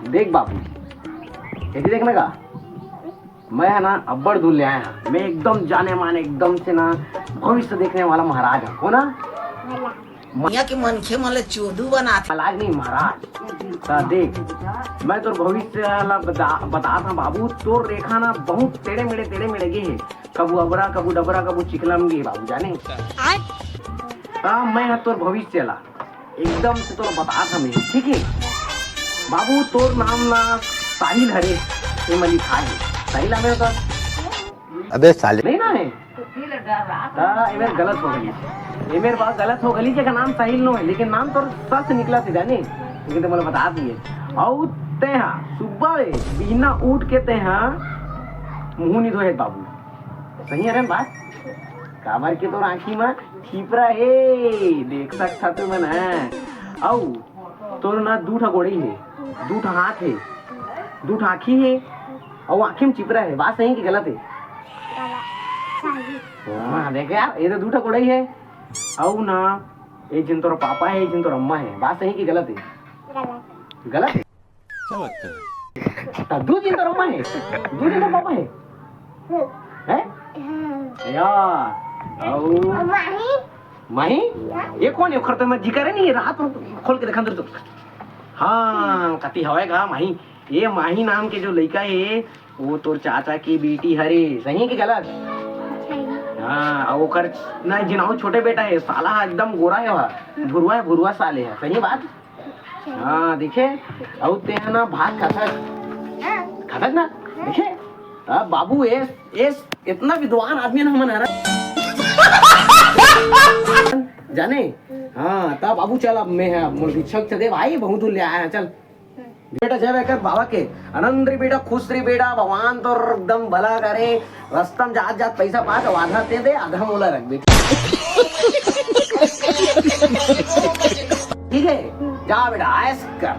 देख बाबू, यदि देखने का मैं है ना अब्बड़ दूर ले आया, मैं एकदम जाने माने एकदम से ना भविष्य देखने वाला महाराज हो ना। यहाँ के मनखे मन ले चोदू बनाते महाराज नहीं महाराज। देख मैं तो भविष्य वाला बता था बाबू, तोर रेखा ना बहुत टेढ़े मेढ़े गे है, कबू अबरा कबू डबरा कबू चिकलम गे बाबू जाने। हाँ मैं है तोर भविष्य वाला एकदम से तोर बता था मैं, ठीक है बाबू। तोर नाम ना साहिल हरे ये मैं लिखा है, साहिल हमें तो अबे साले नहीं ना है। ये मेरे गलत हो गई, ये मेरे बात गलत हो गई, का नाम साहिल नो है लेकिन नाम तो सच से निकला थी जाने, लेकिन तो मुझे बता दिए। और तेहा सुबह बिना उठ के तेहा मुंह नहीं धोए बाबू, सही है रे बात। काबर के तो आँखी में ठीपरा है, देख सकता तू मन है। औ तोर ना दूठा गोड़ी है, दूठा हाथ है, दूठा आँखी है और आँखी में चिपरा है, बात सही कि गलत है? हाँ देख यार ये तो दूठा गोड़ी है। औ ना एक जिन तोर पापा है, एक जिन तोर अम्मा है, बात सही कि गलत है? गलत है। दो जिन तोर अम्मा है, दो जिन तोर पापा है, हैं यार। माही ये कौन है? खरते में जिक्र है नहीं, रात में खोल के देखा तो। हाँ कति हवे का माही, ये माही नाम के जो लड़का है वो तोर चाचा की बेटी हरे, सही कि गलत? हाँ और ओकर ना जिनाऊ छोटे बेटा है साला एकदम गोरा है, भुरवा साले है, सही बात। हाँ देखे और ते ना भात खाता ना देखे। अब बाबू एस इतना विद्वान आदमी ना हमन जाने। हाँ तब बाबू चल अब मैं है भिक्षक चले भाई, बहुत दूर ले आया है, चल बेटा जय कर बाबा के आनंद रे बेटा, खुश रे बेटा, भगवान तो एकदम भला करे, रस्तम जात पैसा पास आधा दे आधा मोला रख दे, ठीक है जा बेटा ऐस कर।